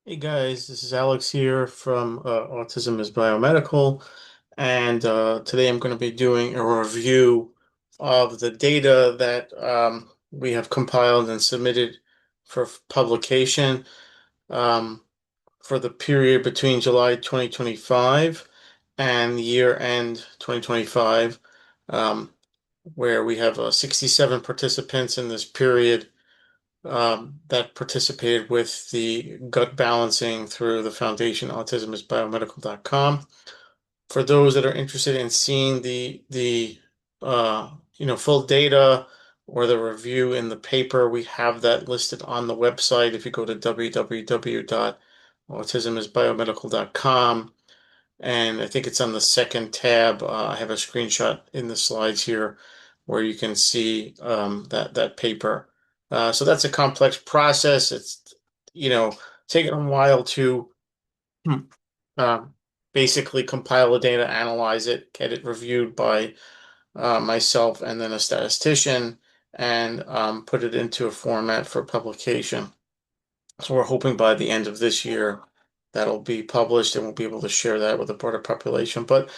Hey guys, this is Alex here from Autism is Biomedical, and today I'm going to be doing a review of the data that we have compiled and submitted for publication um, for the period between July 2025 and year end 2025, um, where we have 67 participants in this period that participated with the gut balancing through the foundation autismisbiomedical.com. For those that are interested in seeing the full data or the review in the paper, we have that listed on the website. If you go to www.autismisbiomedical.com, and I think it's on the second tab. I have a screenshot in the slides here where you can see that paper. So that's a complex process. It's taken a while to uh, basically compile the data, analyze it, get it reviewed by myself and then a statistician, and put it into a format for publication. So we're hoping by the end of this year that'll be published and we'll be able to share that with the broader population. But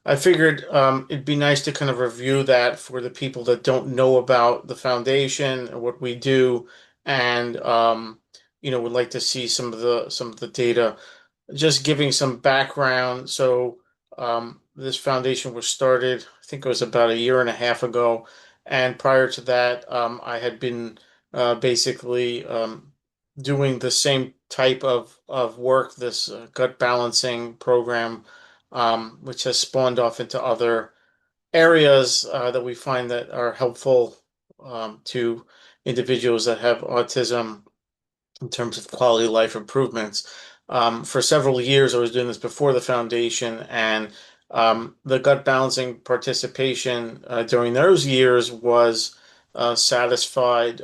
I figured it'd be nice to kind of review that for the people that don't know about the foundation and what we do, and would like to see some of the data. Just giving some background. So, this foundation was started, I think it was about a year and a half ago. And prior to that, I had been basically doing the same type of work, this gut balancing program, which has spawned off into other areas that we find that are helpful to individuals that have autism in terms of quality of life improvements. For several years, I was doing this before the foundation, and the gut balancing participation during those years was satisfied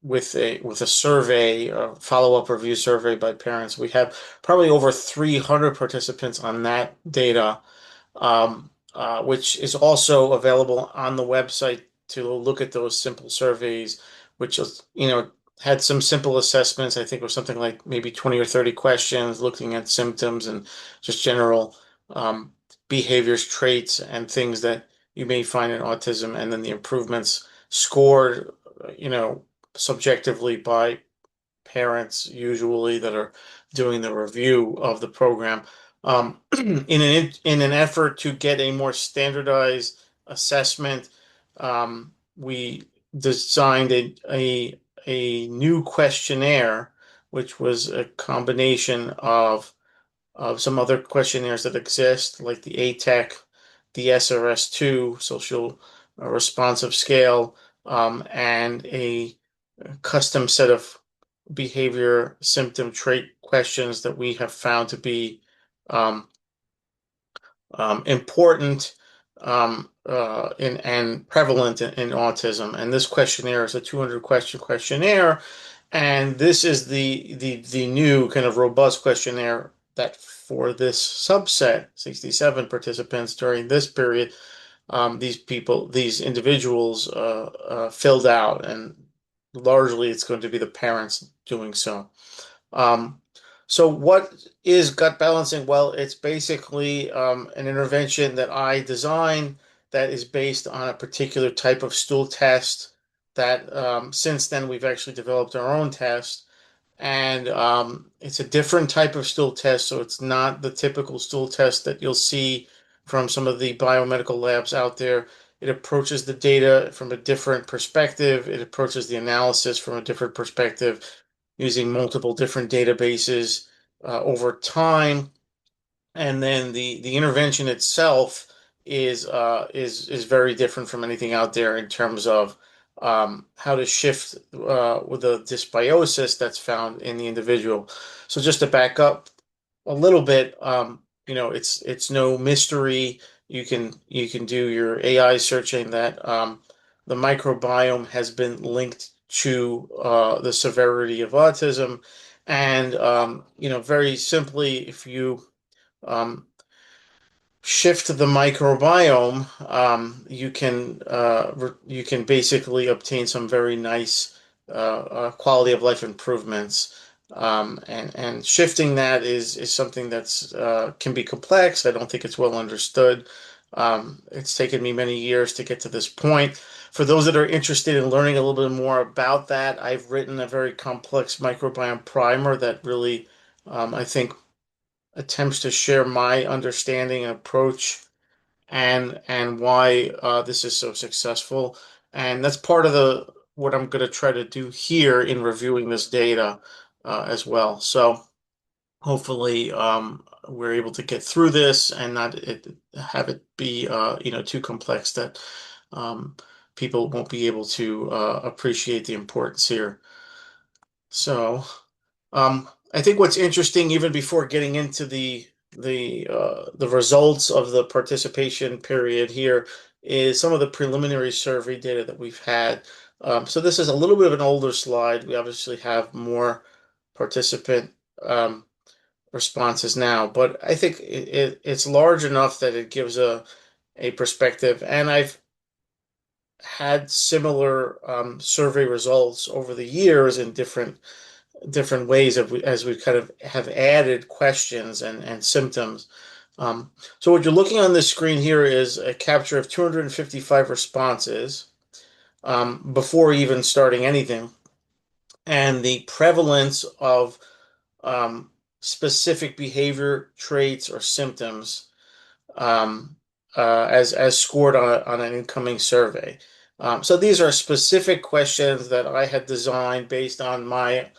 with a survey, a follow-up review survey by parents. We have probably over 300 participants on that data, which is also available on the website to look at those simple surveys, which is, had some simple assessments. I think it was something like maybe 20 or 30 questions looking at symptoms and just general um, behaviors, traits, and things that you may find in autism, and then the improvements scored, you know, subjectively by parents usually that are doing the review of the program, in an effort to get a more standardized assessment. We designed a new questionnaire, which was a combination of some other questionnaires that exist, like the ATEC, the SRS-2, Social Responsive Scale, and a custom set of behavior symptom trait questions that we have found to be um, important and prevalent in autism. And this questionnaire is a 200 question questionnaire, and this is the new kind of robust questionnaire that for this subset, 67 participants during this period, these individuals filled out, and largely it's going to be the parents doing so. Um, so what is gut balancing? Well, it's basically an intervention that I design that is based on a particular type of stool test that since then we've actually developed our own test, and it's a different type of stool test, so it's not the typical stool test that you'll see from some of the biomedical labs out there. It approaches the data from a different perspective. It approaches the analysis from a different perspective using multiple different databases over time, and then the intervention itself is very different from anything out there in terms of how to shift with the dysbiosis that's found in the individual. So just to back up a little bit, it's no mystery. You can do your AI searching that the microbiome has been linked to the severity of autism, and very simply, if you um, shift the microbiome, you can basically obtain some very nice quality of life improvements. And shifting that is something that's can be complex. I don't think it's well understood. It's taken me many years to get to this point. For those that are interested in learning a little bit more about that, I've written a very complex microbiome primer that really, I think, attempts to share my understanding and approach and why this is so successful. And that's part of the what I'm going to try to do here in reviewing this data as well. So hopefully we're able to get through this and not have it be too complex that um, people won't be able to appreciate the importance here. So I think what's interesting, even before getting into the results of the participation period here, is some of the preliminary survey data that we've had. So this is a little bit of an older slide. We obviously have more participant um, responses now, but I think it's large enough that it gives a perspective. And I've had similar survey results over the years in different ways as we kind of have added questions and symptoms. So what you're looking on this screen here is a capture of 255 responses before even starting anything, and the prevalence of um, specific behavior traits or symptoms um, as scored on an incoming survey. So these are specific questions that I had designed based on my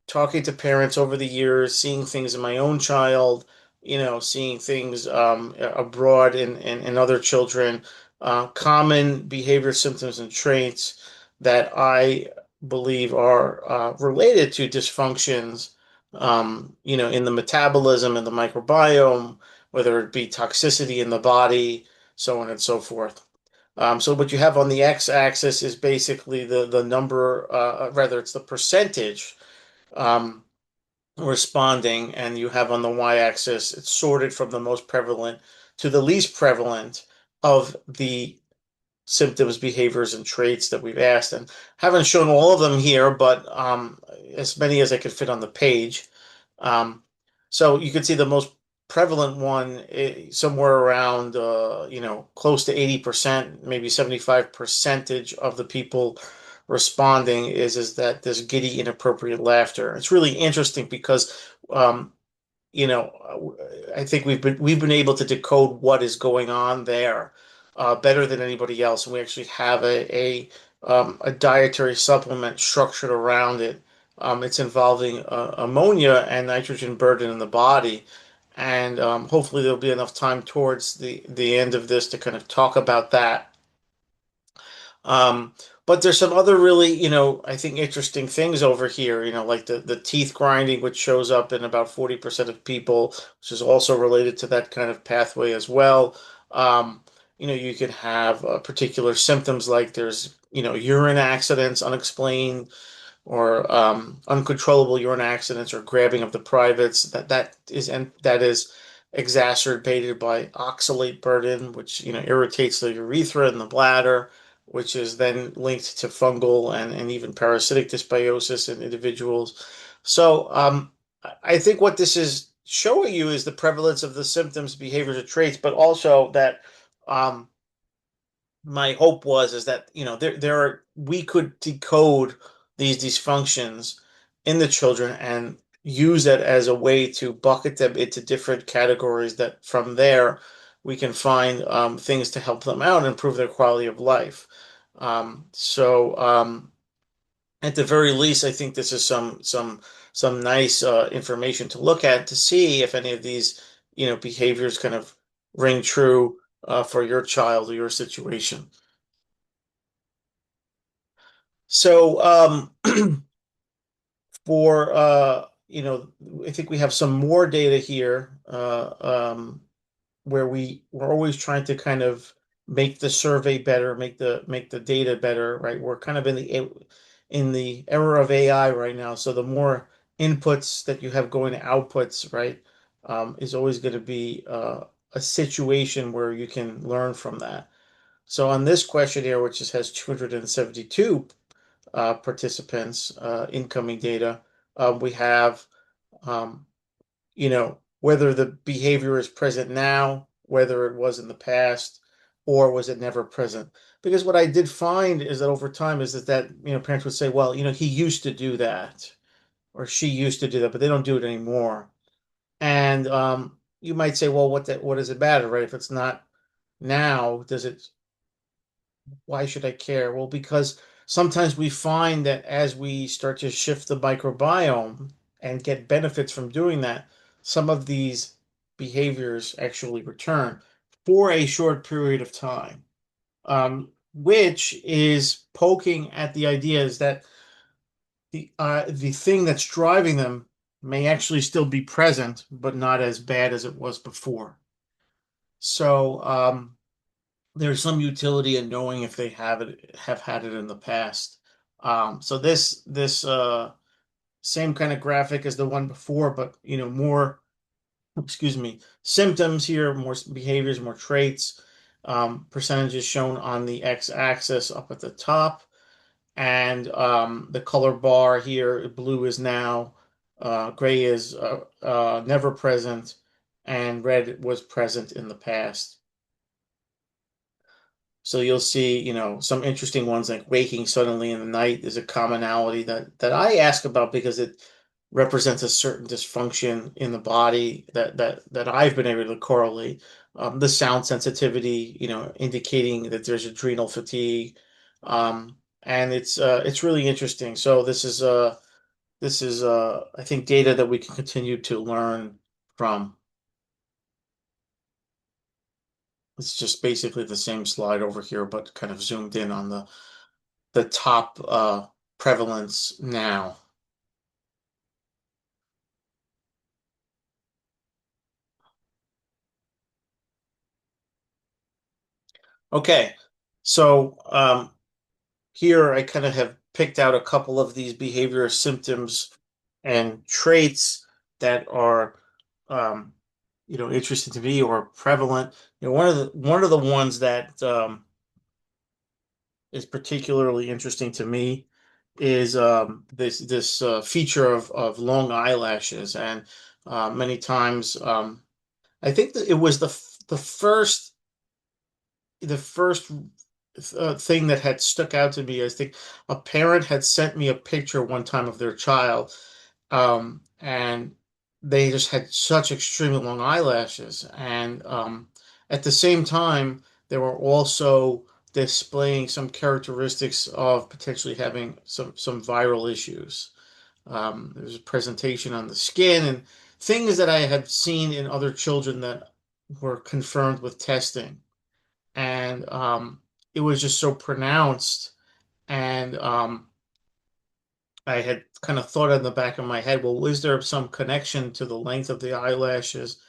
talking to parents over the years, seeing things in my own child, seeing things abroad in other children, common behavior symptoms and traits that I believe are related to dysfunctions, in the metabolism and the microbiome, whether it be toxicity in the body, so on and so forth. So what you have on the x-axis is basically the number, rather it's the percentage um, responding, and you have on the y-axis, it's sorted from the most prevalent to the least prevalent of the symptoms, behaviors, and traits that we've asked. And haven't shown all of them here, but as many as I could fit on the page. Um, so you can see the most prevalent one somewhere around, close to 80%, maybe 75% of the people responding is that this giddy, inappropriate laughter. It's really interesting because um, I think we've been able to decode what is going on there better than anybody else, and we actually have a dietary supplement structured around it. It's involving ammonia and nitrogen burden in the body, and hopefully there'll be enough time towards the end of this to kind of talk about that. Um, but there's some other really, I think interesting things over here, like the teeth grinding, which shows up in about 40% of people, which is also related to that kind of pathway as well. You can have particular symptoms like there's, urine accidents, unexplained or uncontrollable urine accidents or grabbing of the privates. That is exacerbated by oxalate burden, which irritates the urethra and the bladder, which is then linked to fungal and even parasitic dysbiosis in individuals. So I think what this is showing you is the prevalence of the symptoms, behaviors, or traits, but also that um, my hope was is that there are we could decode these dysfunctions in the children and use that as a way to bucket them into different categories that from there we can find things to help them out and improve their quality of life. So at the very least, I think this is some nice information to look at to see if any of these behaviors kind of ring true for your child or your situation. So, for I think we have some more data here where we're always trying to kind of make the survey better, make the data better, right? We're kind of in the era of AI right now, so the more inputs that you have going to outputs, right, is always going to be a situation where you can learn from that. So on this questionnaire, which just has 272 participants, incoming data. We have, um, whether the behavior is present now, whether it was in the past, or was it never present. Because what I did find is that over time is that parents would say, well, he used to do that, or she used to do that, but they don't do it anymore. And you might say, well, what does it matter, right? If it's not now, why should I care? Well, because sometimes we find that as we start to shift the microbiome and get benefits from doing that, some of these behaviors actually return for a short period of time, which is poking at the idea is that the thing that's driving them may actually still be present, but not as bad as it was before. So, there's some utility in knowing if they have had it in the past. So this same kind of graphic as the one before, but more, excuse me, symptoms here, more behaviors, more traits. Percentages shown on the x-axis up at the top, and the color bar here, blue is now, gray is never present, and red was present in the past. So you'll see, some interesting ones like waking suddenly in the night is a commonality that I ask about because it represents a certain dysfunction in the body that I've been able to correlate. The sound sensitivity, indicating that there's adrenal fatigue, and it's really interesting. So this is I think data that we can continue to learn from. It's just basically the same slide over here, but kind of zoomed in on the top prevalence now. Okay, so here I kind of have picked out a couple of these behavior symptoms and traits that are um, interesting to me or prevalent. One of the ones that is particularly interesting to me is this feature of long eyelashes, and many times I think that it was the first thing that had stuck out to me. I think a parent had sent me a picture one time of their child, and they just had such extremely long eyelashes, and at the same time, they were also displaying some characteristics of potentially having some viral issues. There was a presentation on the skin and things that I had seen in other children that were confirmed with testing, and it was just so pronounced. And I had kind of thought in the back of my head, well, is there some connection to the length of the eyelashes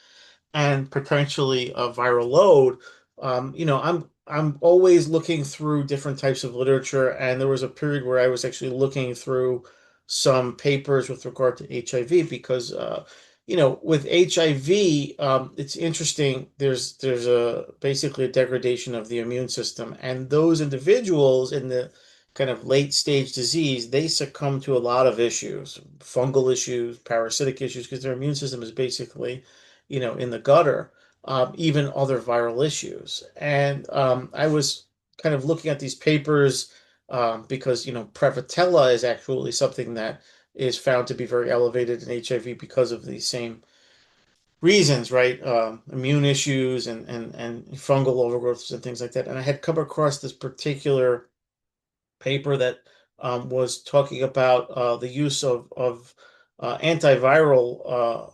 and potentially a viral load? I'm always looking through different types of literature, and there was a period where I was actually looking through some papers with regard to HIV because with HIV, it's interesting. There's a basically a degradation of the immune system, and those individuals in the kind of late stage disease, they succumb to a lot of issues, fungal issues, parasitic issues, because their immune system is basically, in the gutter, even other viral issues. And I was kind of looking at these papers because, Prevotella is actually something that is found to be very elevated in HIV because of the same reasons, right? Immune issues and fungal overgrowths and things like that. And I had come across this particular paper that was talking about the use of antiviral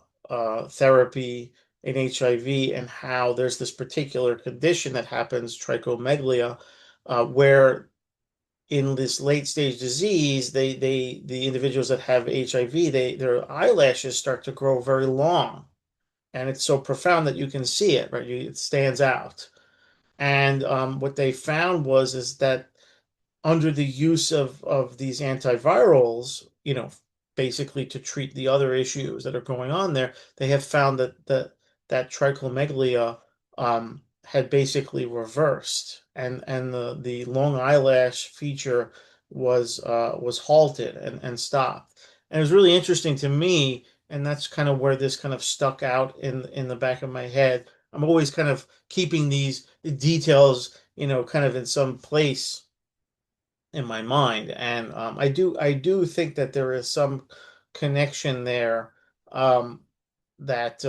therapy in HIV and how there's this particular condition that happens, trichomegalia, where in this late stage disease, the individuals that have HIV, their eyelashes start to grow very long, and it's so profound that you can see it, right? It stands out. And what they found was is that under the use of these antivirals, basically to treat the other issues that are going on there, they have found that trichomegalia had basically reversed, and the long eyelash feature was halted and stopped. And it was really interesting to me, and that's kind of where this kind of stuck out in the back of my head. I'm always kind of keeping these details, kind of in some place in my mind. And I do think that there is some connection there um, that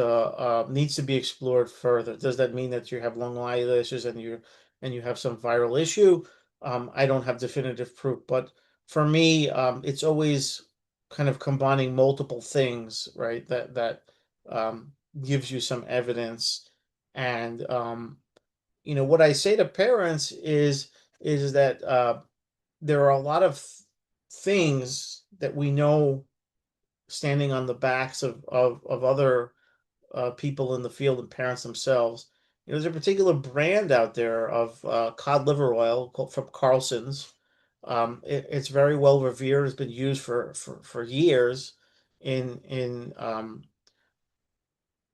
needs to be explored further. Does that mean that you have lung eyelashes and you have some viral issue? I don't have definitive proof, but for me, it's always kind of combining multiple things, right? That um, gives you some evidence. And what I say to parents is that there are a lot of things that we know standing on the backs of other people in the field and parents themselves. There's a particular brand out there of cod liver oil called from Carlson's. It's very well revered. It's been used for years in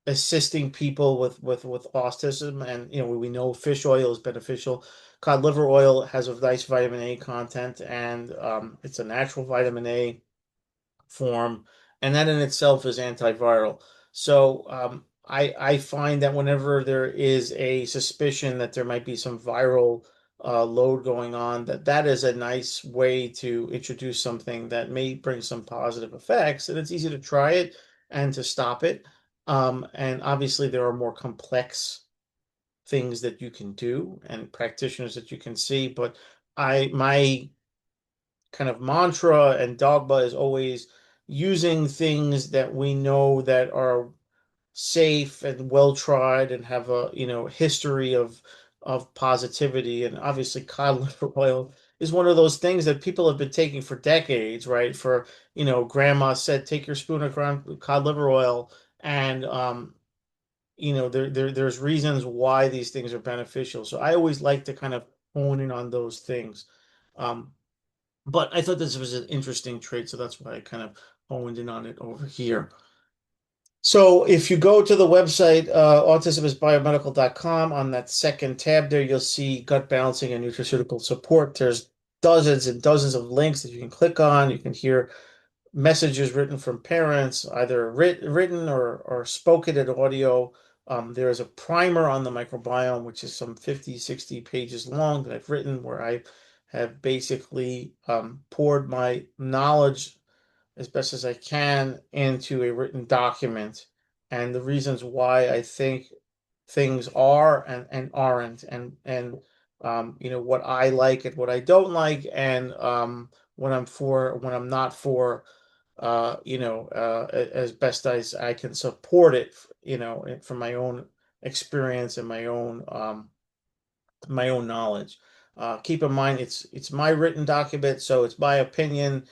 assisting people with autism, and we know fish oil is beneficial. Cod liver oil has a nice vitamin A content, and it's a natural vitamin A form, and that in itself is antiviral. So I find that whenever there is a suspicion that there might be some viral load going on, that is a nice way to introduce something that may bring some positive effects, and it's easy to try it and to stop it. And obviously, there are more complex things that you can do and practitioners that you can see, but my kind of mantra and dogma is always using things that we know that are safe and well tried and have a history of positivity. And obviously cod liver oil is one of those things that people have been taking for decades, right? For grandma said take your spoon of cod liver oil, and there's reasons why these things are beneficial. So I always like to kind of hone in on those things. um, but I thought this was an interesting trait, so that's why I kind of honed in on it over here. So if you go to the website, autismisbiomedical.com, on that second tab there, you'll see gut balancing and nutraceutical support. There's dozens and dozens of links that you can click on. You can hear messages written from parents, either written or spoken in audio. There is a primer on the microbiome, which is some 50, 60 pages long that I've written, where I have basically poured my knowledge as best as I can into a written document, and the reasons why I think things are and aren't, and what I like and what I don't like, and when I'm for, when I'm not for, as best as I can support it, from my own experience and my own knowledge. Keep in mind, it's my written document, so it's my opinion.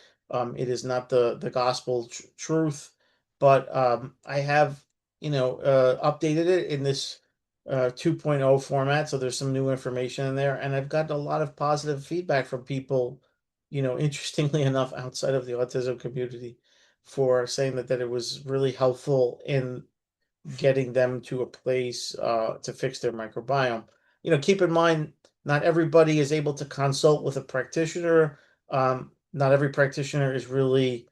It is not the gospel truth, but I have updated it in this 2.0 format, so there's some new information in there, and I've gotten a lot of positive feedback from people, interestingly enough, outside of the autism community, for saying that it was really helpful in getting them to a place to fix their microbiome. Keep in mind, not everybody is able to consult with a practitioner. Not every practitioner is really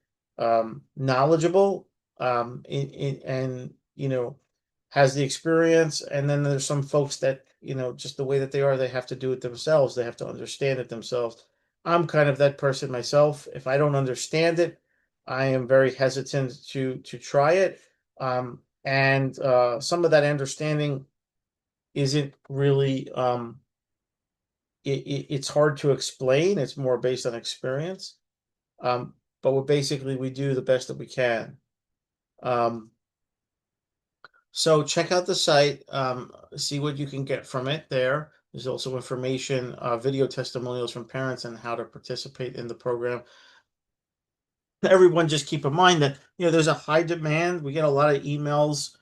knowledgeable, and has the experience. And then there's some folks that, just the way that they are, they have to do it themselves. They have to understand it themselves. I'm kind of that person myself. If I don't understand it, I am very hesitant to try it. And some of that understanding isn't really it's hard to explain. It's more based on experience. But we do the best that we can. Um, so check out the site, see what you can get from it there. There's also information, video testimonials from parents and how to participate in the program. Everyone just keep in mind that there's a high demand. We get a lot of emails.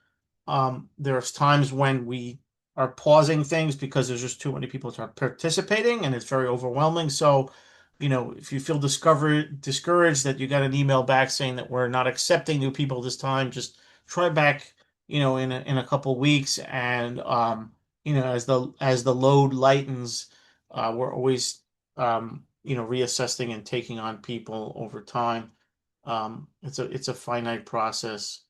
There's times when we are pausing things because there's just too many people participating and it's very overwhelming. So, if you feel discouraged that you got an email back saying that we're not accepting new people this time, just try back, in a couple of weeks. And as the load lightens, we're always reassessing and taking on people over time. It's a finite process.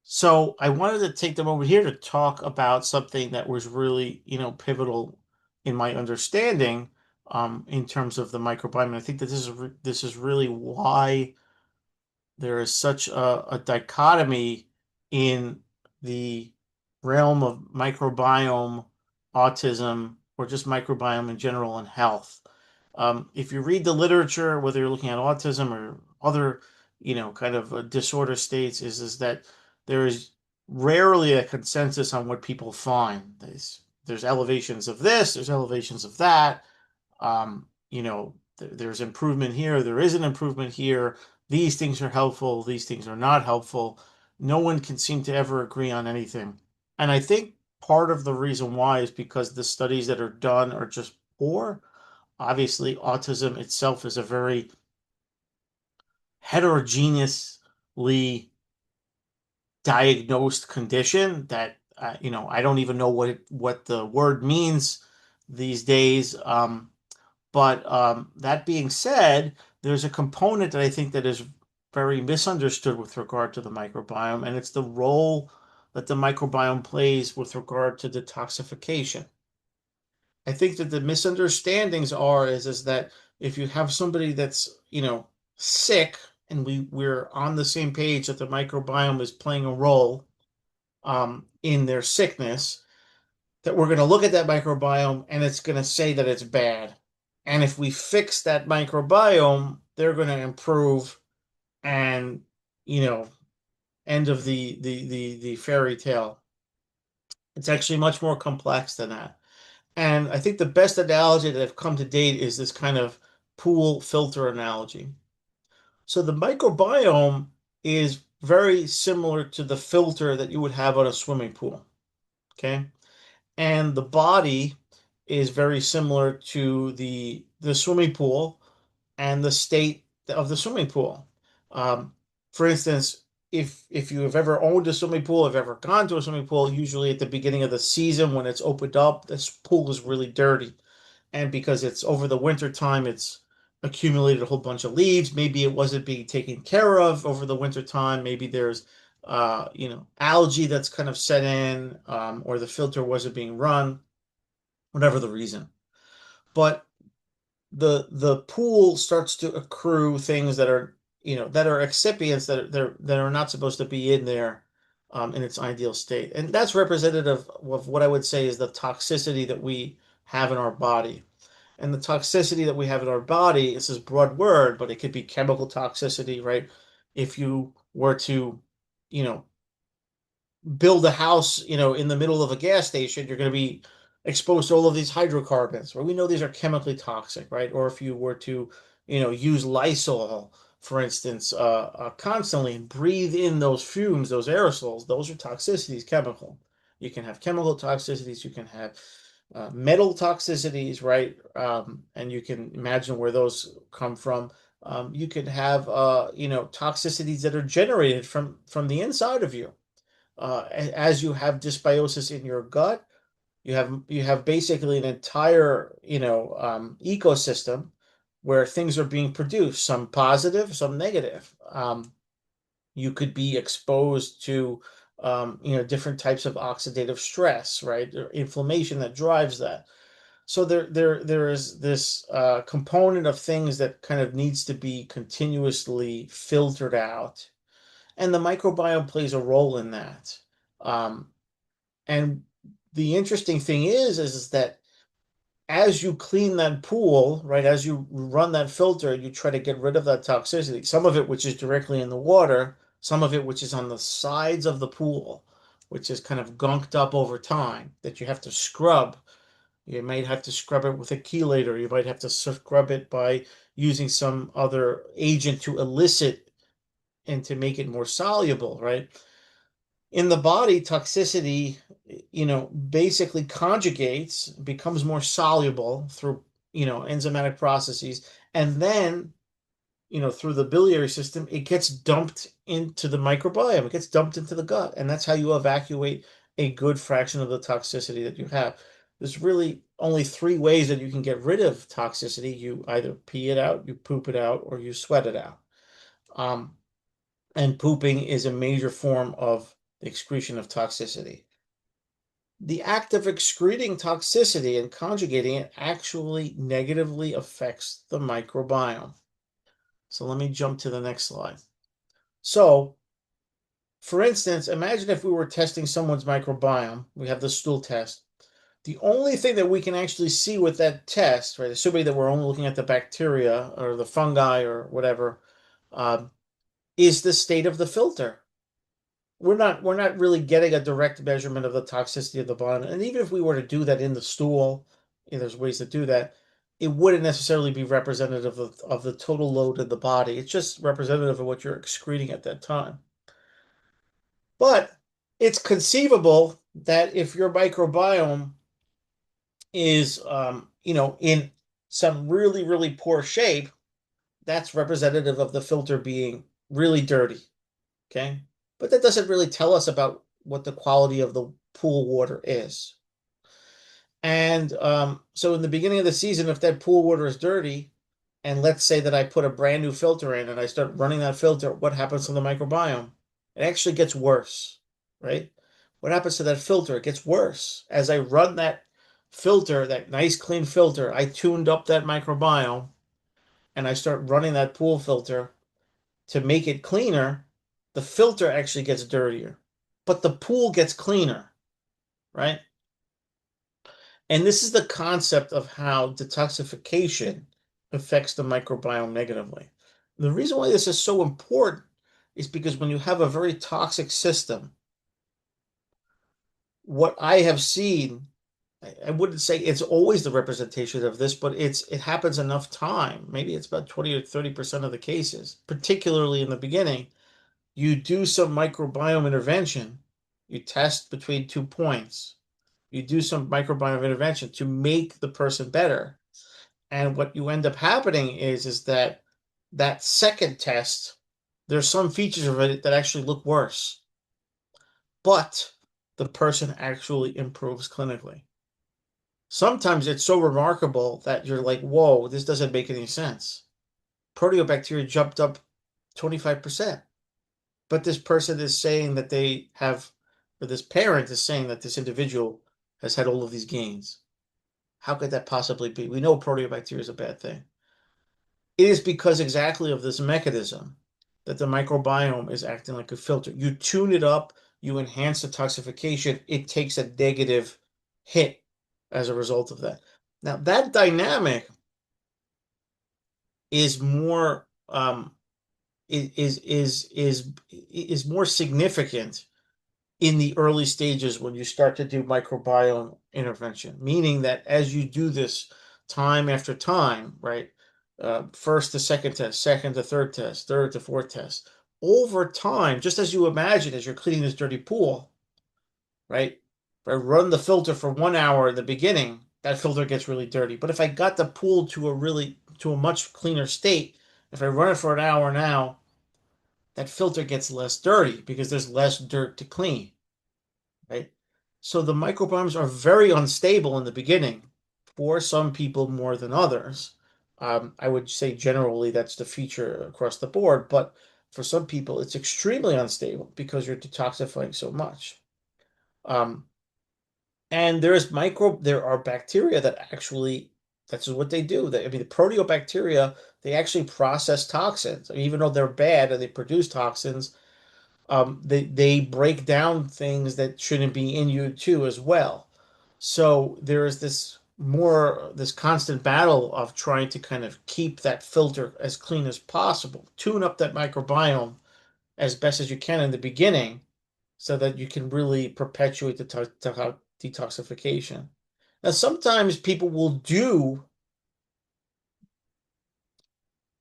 So I wanted to take them over here to talk about something that was really, pivotal in my understanding, in terms of the microbiome. And I think that this is really why there is such a dichotomy in the realm of microbiome, autism, or just microbiome in general and health. If you read the literature, whether you're looking at autism or other, kind of disorder states, is that there is rarely a consensus on what people find. There's elevations of this, there's elevations of that. There's improvement here, there is an improvement here. These things are helpful, these things are not helpful. No one can seem to ever agree on anything. And I think part of the reason why is because the studies that are done are just poor. Obviously, autism itself is a very heterogeneously diagnosed condition that I don't even know what the word means these days. But that being said, there's a component that I think that is very misunderstood with regard to the microbiome, and it's the role that the microbiome plays with regard to detoxification. I think that the misunderstandings is that if you have somebody that's, sick, and we're on the same page that the microbiome is playing a role in their sickness, that we're going to look at that microbiome and it's going to say that it's bad. And if we fix that microbiome, they're going to improve, and, you know, end of the fairy tale. It's actually much more complex than that. And I think the best analogy that I've come to date is this kind of pool filter analogy. So the microbiome is very similar to the filter that you would have on a swimming pool. Okay. And the body is very similar to the swimming pool and the state of the swimming pool. Um, for instance, if you have ever owned a swimming pool, have ever gone to a swimming pool, usually at the beginning of the season when it's opened up, this pool is really dirty. And because it's over the winter time, it's accumulated a whole bunch of leaves. Maybe it wasn't being taken care of over the winter time. Maybe there's algae that's kind of set in, or the filter wasn't being run, whatever the reason. But the pool starts to accrue things that are excipients that are not supposed to be in there, in its ideal state. And that's representative of what I would say is the toxicity that we have in our body. And the toxicity that we have in our body is this broad word, but it could be chemical toxicity, right? If you were to, you know, build a house, in the middle of a gas station, you're going to be exposed to all of these hydrocarbons, right? We know these are chemically toxic, right? Or if you were to, use Lysol, for instance, constantly and breathe in those fumes, those aerosols, those are toxicities, chemical. You can have chemical toxicities, you can have metal toxicities, right? And you can imagine where those come from. You could have, toxicities that are generated from the inside of you. As you have dysbiosis in your gut, you have basically an entire, ecosystem where things are being produced, some positive, some negative. You could be exposed to, different types of oxidative stress, right? Or inflammation that drives that. So there is this component of things that kind of needs to be continuously filtered out, and the microbiome plays a role in that. Um, and the interesting thing is that as you clean that pool, right, as you run that filter, you try to get rid of that toxicity. Some of it which is directly in the water, some of it which is on the sides of the pool, which is kind of gunked up over time that you have to scrub. You might have to scrub it with a chelator. You might have to scrub it by using some other agent to elicit and to make it more soluble, right? In the body, toxicity, basically conjugates, becomes more soluble through, enzymatic processes, and then, through the biliary system, it gets dumped into the microbiome. It gets dumped into the gut, and that's how you evacuate a good fraction of the toxicity that you have. there's really only three ways that you can get rid of toxicity. You either pee it out, you poop it out, or you sweat it out. Um, and pooping is a major form of the excretion of toxicity. The act of excreting toxicity and conjugating it actually negatively affects the microbiome. So let me jump to the next slide. So, for instance, imagine if we were testing someone's microbiome. We have the stool test. The only thing that we can actually see with that test, right, assuming that we're only looking at the bacteria or the fungi or whatever, um, is the state of the filter. We're not really getting a direct measurement of the toxicity of the bottom. And even if we were to do that in the stool, there's ways to do that, it wouldn't necessarily be representative of the total load of the body. It's just representative of what you're excreting at that time. But it's conceivable that if your microbiome is, in some really, really poor shape, that's representative of the filter being really dirty. Okay. But that doesn't really tell us about what the quality of the pool water is. And so in the beginning of the season, if that pool water is dirty, and let's say that I put a brand new filter in and I start running that filter, what happens to the microbiome? It actually gets worse, right? What happens to that filter? It gets worse. As I run that filter, that nice clean filter, I tuned up that microbiome and I start running that pool filter to make it cleaner, the filter actually gets dirtier, but the pool gets cleaner, right? And this is the concept of how detoxification affects the microbiome negatively. The reason why this is so important is because when you have a very toxic system, what I have seen, I wouldn't say it's always the representation of this, but it happens enough time. Maybe it's about 20 or 30% of the cases, particularly in the beginning. You do some microbiome intervention, you test between 2 points. You do some microbiome intervention to make the person better. And what you end up happening is that that second test, there's some features of it that actually look worse, but the person actually improves clinically. Sometimes it's so remarkable that you're like, whoa, this doesn't make any sense. Proteobacteria jumped up 25%. But this person is saying that they have, or this parent is saying that this individual has had all of these gains. How could that possibly be? We know proteobacteria is a bad thing. It is because exactly of this mechanism that the microbiome is acting like a filter. You tune it up, you enhance the toxification, it takes a negative hit as a result of that. Now, that dynamic is more is more significant in the early stages when you start to do microbiome intervention, meaning that as you do this time after time, right? First to second test, second to third test, third to fourth test, over time, just as you imagine as you're cleaning this dirty pool, right? If I run the filter for 1 hour in the beginning, that filter gets really dirty. But if I got the pool to a much cleaner state, if I run it for an hour now, that filter gets less dirty because there's less dirt to clean, right? So the microbiomes are very unstable in the beginning for some people more than others. I would say generally that's the feature across the board, but for some people it's extremely unstable because you're detoxifying so much. Um, and there are bacteria that actually, that's what they do. I mean, the proteobacteria, they actually process toxins. Even though they're bad and they produce toxins, they break down things that shouldn't be in you too as well. So there is this constant battle of trying to kind of keep that filter as clean as possible, tune up that microbiome as best as you can in the beginning, so that you can really perpetuate the detoxification. Now, sometimes people will do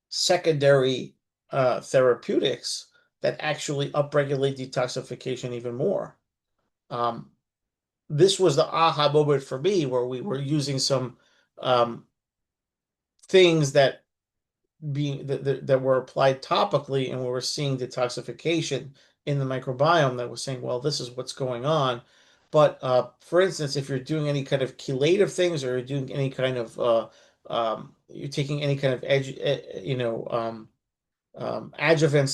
secondary therapeutics that actually upregulate detoxification even more. Um, this was the aha moment for me where we were using some um, things that were applied topically, and we were seeing detoxification in the microbiome that was saying, well, this is what's going on. But for instance, if you're doing any kind of chelative things or you're doing any kind of you're taking any kind of adjuvants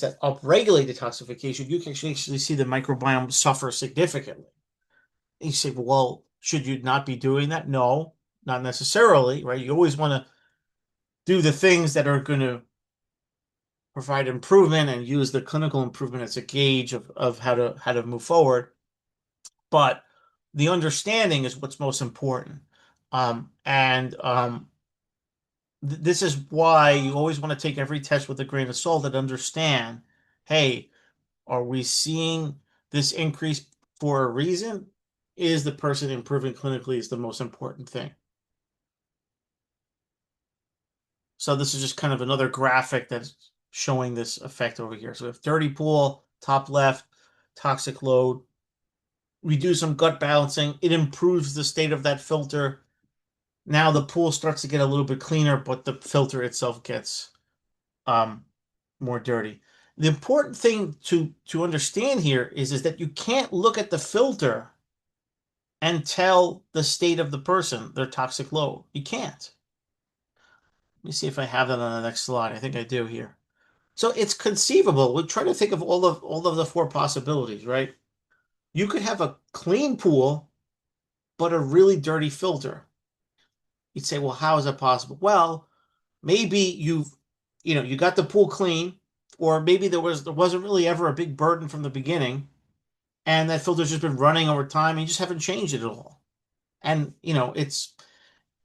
that upregulate detoxification, you can actually see the microbiome suffer significantly. And you say, well, should you not be doing that? No, not necessarily, right? You always want to do the things that are going to provide improvement and use the clinical improvement as a gauge of how to move forward. But the understanding is what's most important. And this is why you always want to take every test with a grain of salt and understand, hey, are we seeing this increase for a reason? Is the person improving clinically is the most important thing. So this is just kind of another graphic that's showing this effect over here. So we have dirty pool, top left, toxic load. We do some gut balancing. It improves the state of that filter. Now the pool starts to get a little bit cleaner, but the filter itself gets um, more dirty. The important thing to understand here is that you can't look at the filter and tell the state of the person, their toxic load. You can't. Let me see if I have that on the next slide. I think I do here. So it's conceivable. We're trying to think of all of the four possibilities, right? You could have a clean pool, but a really dirty filter. You'd say, well, how is that possible? Well, maybe you got the pool clean, or maybe there wasn't really ever a big burden from the beginning, and that filter's just been running over time, and you just haven't changed it at all. And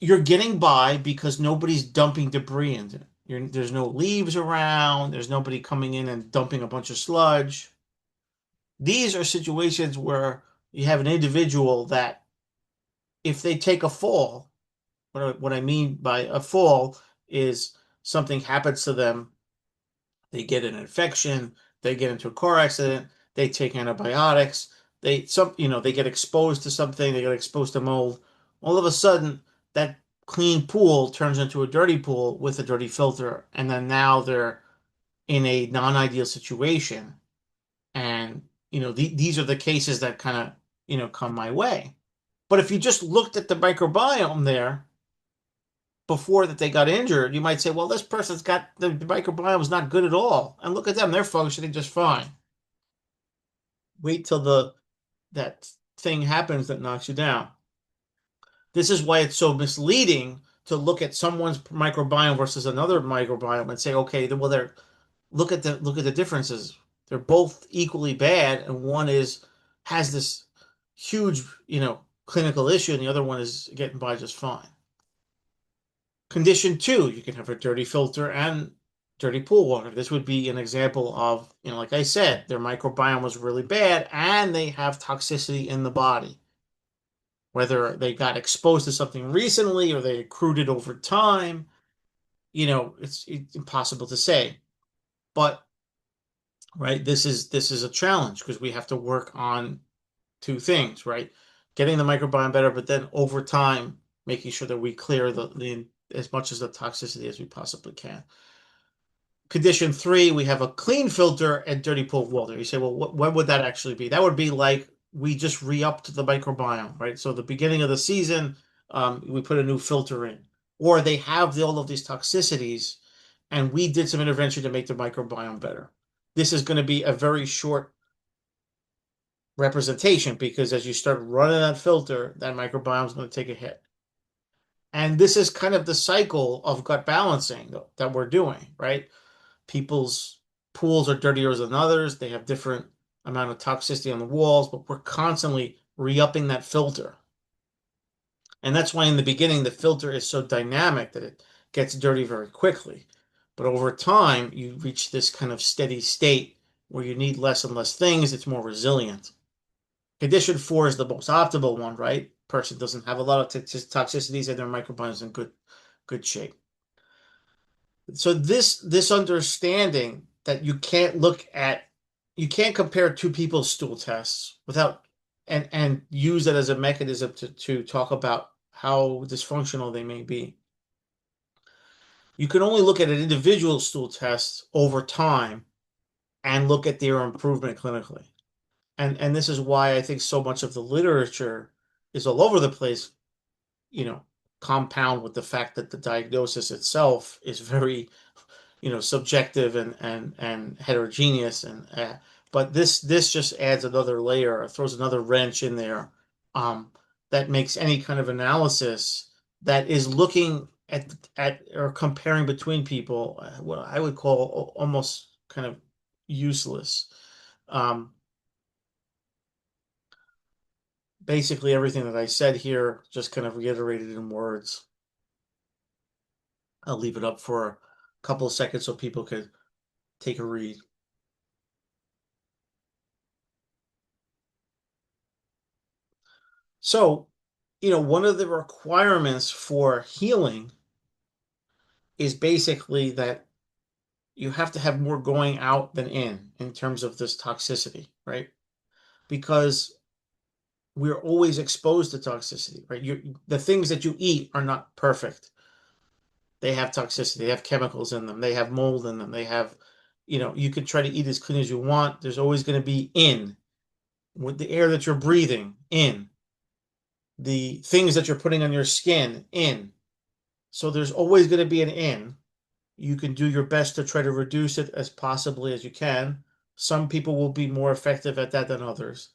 you're getting by because nobody's dumping debris into it. There's no leaves around. There's nobody coming in and dumping a bunch of sludge. These are situations where you have an individual that if they take a fall, what I mean by a fall is something happens to them. They get an infection, they get into a car accident, they take antibiotics, they get exposed to something, they get exposed to mold. All of a sudden, that clean pool turns into a dirty pool with a dirty filter, and then now they're in a non-ideal situation. And these are the cases that kind of come my way. But if you just looked at the microbiome there before that they got injured, you might say, well, this person's got the microbiome is not good at all. And look at them, they're functioning just fine. Wait till that thing happens that knocks you down. This is why it's so misleading to look at someone's microbiome versus another microbiome and say, okay, well, look at the differences. They're both equally bad, and one has this huge, clinical issue, and the other one is getting by just fine. Condition two, you can have a dirty filter and dirty pool water. This would be an example of, like I said, their microbiome was really bad and they have toxicity in the body. Whether they got exposed to something recently or they accrued it over time, it's impossible to say. But right, this is a challenge because we have to work on two things, right? Getting the microbiome better, but then over time, making sure that we clear the as much of the toxicity as we possibly can. Condition three, we have a clean filter and dirty pool water. You say, well, what would that actually be? That would be like we just re-upped the microbiome, right? So the beginning of the season, we put a new filter in, or they have all of these toxicities, and we did some intervention to make the microbiome better. This is going to be a very short representation because as you start running that filter, that microbiome is going to take a hit. And this is kind of the cycle of gut balancing that we're doing, right? People's pools are dirtier than others. They have different amount of toxicity on the walls, but we're constantly re-upping that filter. And that's why in the beginning, the filter is so dynamic that it gets dirty very quickly. But over time, you reach this kind of steady state where you need less and less things. It's more resilient. Condition four is the most optimal one, right? Person doesn't have a lot of toxicities and their microbiome is in good shape. So this understanding that you can't compare two people's stool tests without and use that as a mechanism to talk about how dysfunctional they may be. You can only look at an individual stool test over time and look at their improvement clinically. and this is why I think so much of the literature is all over the place, you know, compound with the fact that the diagnosis itself is very, subjective and heterogeneous, and but this just adds another layer, throws another wrench in there, um, that makes any kind of analysis that is looking at or comparing between people, what I would call almost kind of useless. Um, Basically everything that I said here, just kind of reiterated in words. I'll leave it up for a couple of seconds so people could take a read. So, one of the requirements for healing is basically that you have to have more going out than in terms of this toxicity, right? Because we're always exposed to toxicity, right? The things that you eat are not perfect. They have toxicity, they have chemicals in them, they have mold in them, they have, you can try to eat as clean as you want. There's always going to be in with the air that you're breathing in, the things that you're putting on your skin in. So there's always going to be an in. You can do your best to try to reduce it as possibly as you can. Some people will be more effective at that than others.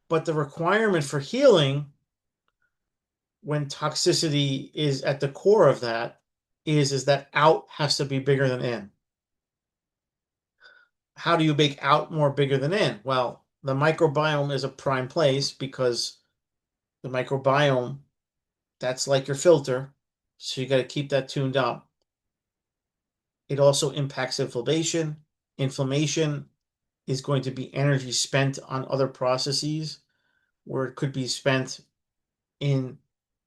But the requirement for healing, when toxicity is at the core of that, is that out has to be bigger than in. How do you make out more bigger than in? Well, the microbiome is a prime place because the microbiome, that's like your filter. So you got to keep that tuned up. It also impacts inflammation. Inflammation is going to be energy spent on other processes where it could be spent in,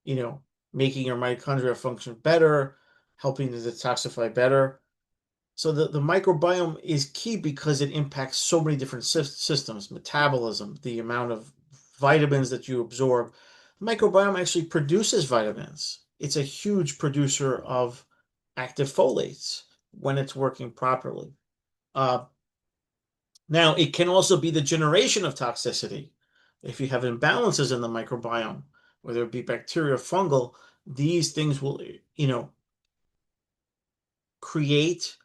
you know, making your mitochondria function better, helping to detoxify better. So the microbiome is key because it impacts so many different systems, metabolism, the amount of vitamins that you absorb. The microbiome actually produces vitamins. It's a huge producer of active folates when it's working properly. Uh, Now, it can also be the generation of toxicity. If you have imbalances in the microbiome, whether it be bacterial or fungal, these things will, create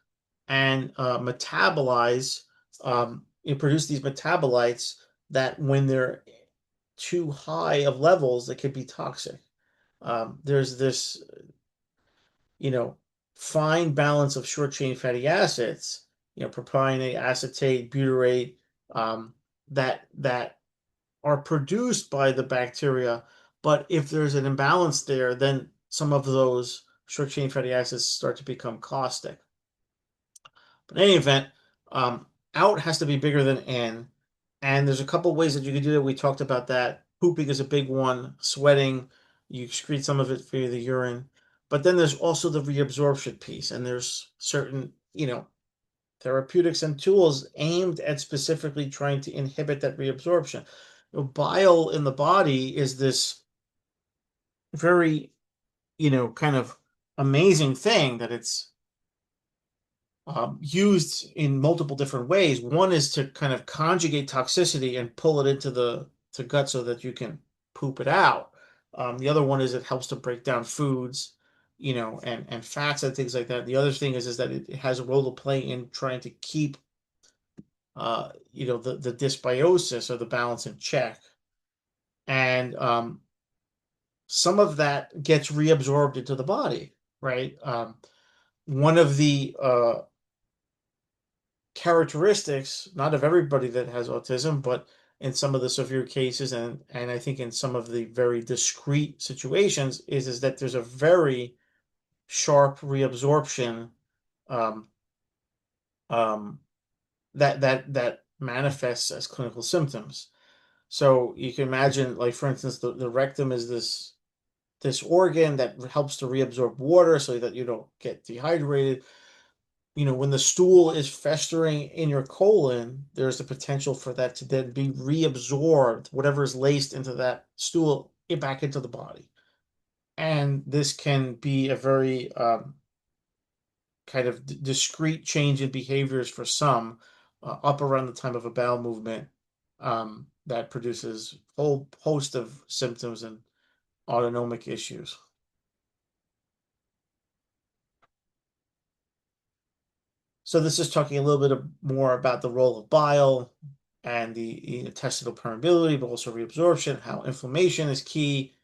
and metabolize, and produce these metabolites that when they're too high of levels, they could be toxic. There's this, you know, fine balance of short chain fatty acids, propionate, acetate, butyrate, that are produced by the bacteria. But if there's an imbalance there, then some of those short chain fatty acids start to become caustic. But in any event, out has to be bigger than in. And there's a couple ways that you can do it. We talked about that. Pooping is a big one. Sweating, you excrete some of it via the urine. But then there's also the reabsorption piece. And there's certain, therapeutics and tools aimed at specifically trying to inhibit that reabsorption. Bile in the body is this very, kind of amazing thing that it's used in multiple different ways. One is to kind of conjugate toxicity and pull it into the to gut so that you can poop it out. The other one is it helps to break down foods, and fats and things like that. The other thing is that it has a role to play in trying to keep, the dysbiosis or the balance in check. And some of that gets reabsorbed into the body, right? One of the characteristics, not of everybody that has autism, but in some of the severe cases, and I think in some of the very discrete situations, is that there's a very sharp reabsorption, um, um, that manifests as clinical symptoms. So you can imagine, like for instance, the rectum is this organ that helps to reabsorb water so that you don't get dehydrated. When the stool is festering in your colon, there's the potential for that to then be reabsorbed, whatever is laced into that stool, back into the body. And this can be a very kind of discrete change in behaviors for some, up around the time of a bowel movement. that produces a whole host of symptoms and autonomic issues. So this is talking a little bit more about the role of bile and the intestinal permeability, but also reabsorption, how inflammation is key.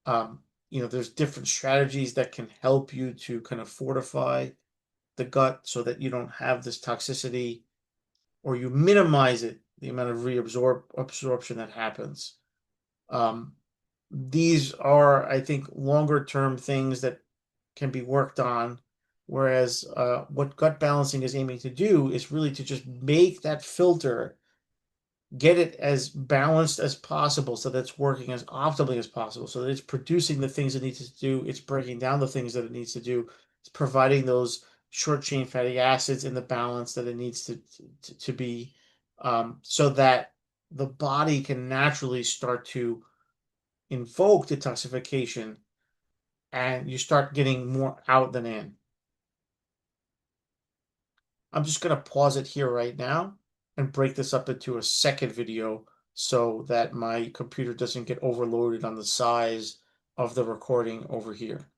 There's different strategies that can help you to kind of fortify the gut so that you don't have this toxicity, or you minimize it, the amount of absorption that happens. These are, I think, longer term things that can be worked on. Whereas what gut balancing is aiming to do is really to just make that filter, get it as balanced as possible so that it's working as optimally as possible, so that it's producing the things it needs to do, it's breaking down the things that it needs to do, it's providing those short chain fatty acids in the balance that it needs to be, so that the body can naturally start to invoke detoxification and you start getting more out than in. I'm just going to pause it here right now and break this up into a second video so that my computer doesn't get overloaded on the size of the recording over here.